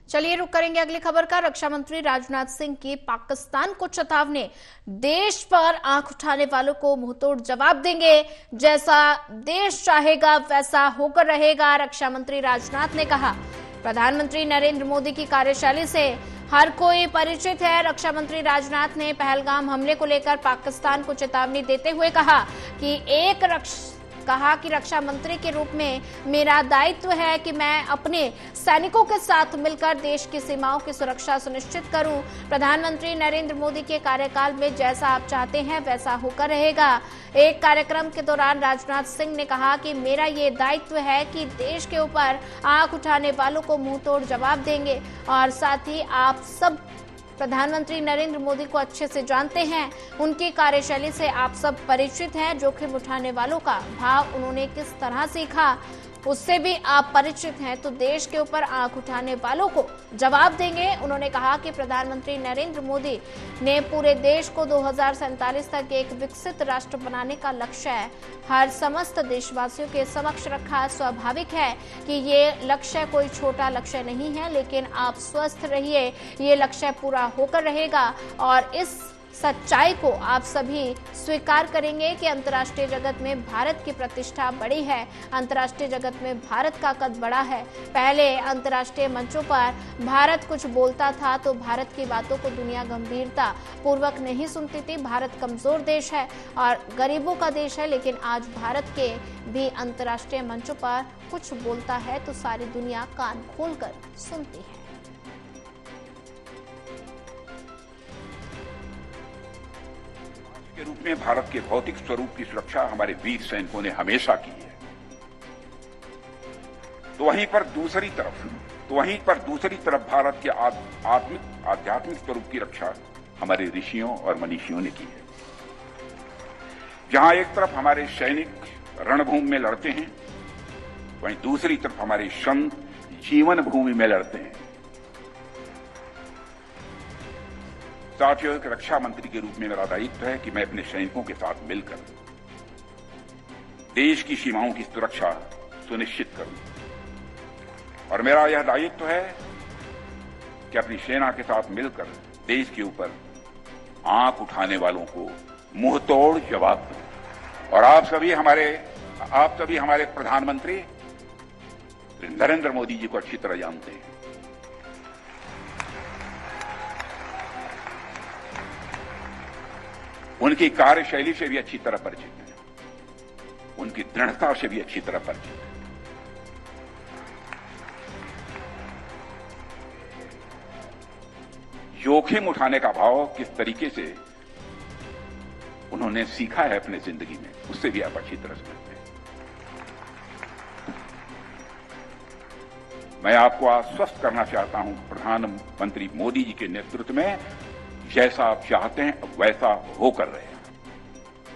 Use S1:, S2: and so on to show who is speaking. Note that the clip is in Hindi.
S1: चलिए रुक करेंगे अगली खबर का। रक्षा मंत्री राजनाथ सिंह की पाकिस्तान को चेतावनी, देश पर आंख उठाने वालों को मुंहतोड़ जवाब देंगे, जैसा देश चाहेगा वैसा होकर रहेगा, रक्षा मंत्री राजनाथ ने कहा। प्रधानमंत्री नरेंद्र मोदी की कार्यशैली से हर कोई परिचित है। रक्षा मंत्री राजनाथ ने पहलगाम हमले को लेकर पाकिस्तान को चेतावनी देते हुए कहा कि रक्षा मंत्री के रूप में मेरा दायित्व है कि मैं अपने सैनिकों के साथ मिलकर देश की सीमाओं की सुरक्षा सुनिश्चित करूं। प्रधानमंत्री नरेंद्र मोदी के कार्यकाल में जैसा आप चाहते हैं वैसा होकर रहेगा। एक कार्यक्रम के दौरान राजनाथ सिंह ने कहा कि मेरा ये दायित्व है कि देश के ऊपर आंख उठाने वालों को मुंहतोड़ जवाब देंगे, और साथ ही आप सब प्रधानमंत्री नरेंद्र मोदी को अच्छे से जानते हैं, उनकी कार्यशैली से आप सब परिचित हैं। जोखिम उठाने वालों का भाव उन्होंने किस तरह सीखा उससे भी आप परिचित हैं, तो देश के ऊपर आंख उठाने वालों को जवाब देंगे। उन्होंने कहा कि प्रधानमंत्री नरेंद्र मोदी ने पूरे देश को 2047 तक एक विकसित राष्ट्र बनाने का लक्ष्य है हर समस्त देशवासियों के समक्ष रखा। स्वाभाविक है कि ये लक्ष्य कोई छोटा लक्ष्य नहीं है, लेकिन आप स्वस्थ रहिए, ये लक्ष्य पूरा होकर रहेगा। और इस सच्चाई को आप सभी स्वीकार करेंगे कि अंतर्राष्ट्रीय जगत में भारत की प्रतिष्ठा बड़ी है, अंतर्राष्ट्रीय जगत में भारत का कद बड़ा है। पहले अंतर्राष्ट्रीय मंचों पर भारत कुछ बोलता था तो भारत की बातों को दुनिया गंभीरता पूर्वक नहीं सुनती थी। भारत कमजोर देश है और गरीबों का देश है, लेकिन आज भारत के भी अंतर्राष्ट्रीय मंचों पर कुछ बोलता है तो सारी दुनिया कान खोलकर सुनती है।
S2: के रूप में भारत के भौतिक स्वरूप की सुरक्षा हमारे वीर सैनिकों ने हमेशा की है। तो वहीं पर दूसरी तरफ भारत के आध्यात्मिक स्वरूप की रक्षा हमारे ऋषियों और मनीषियों ने की है। जहां एक तरफ हमारे सैनिक रणभूमि में लड़ते हैं, वहीं दूसरी तरफ हमारे संत जीवन भूमि में लड़ते हैं। साथियों, एक रक्षा मंत्री के रूप में मेरा दायित्व है कि मैं अपने सैनिकों के साथ मिलकर देश की सीमाओं की सुरक्षा सुनिश्चित करूं। और मेरा यह दायित्व है कि अपनी सेना के साथ मिलकर देश के ऊपर आंख उठाने वालों को मुंहतोड़ जवाब दूं। और आप सभी हमारे प्रधानमंत्री नरेंद्र मोदी जी को अच्छी तरह जानते हैं। उनकी कार्यशैली से भी अच्छी तरह परिचित है, उनकी दृढ़ता से भी अच्छी तरह परिचित है। जोखिम उठाने का भाव किस तरीके से उन्होंने सीखा है अपने जिंदगी में, उससे भी आप अच्छी तरह समझते हैं। मैं आपको आश्वस्त करना चाहता हूं, प्रधानमंत्री मोदी जी के नेतृत्व में जैसा आप चाहते हैं वैसा होकर रहे।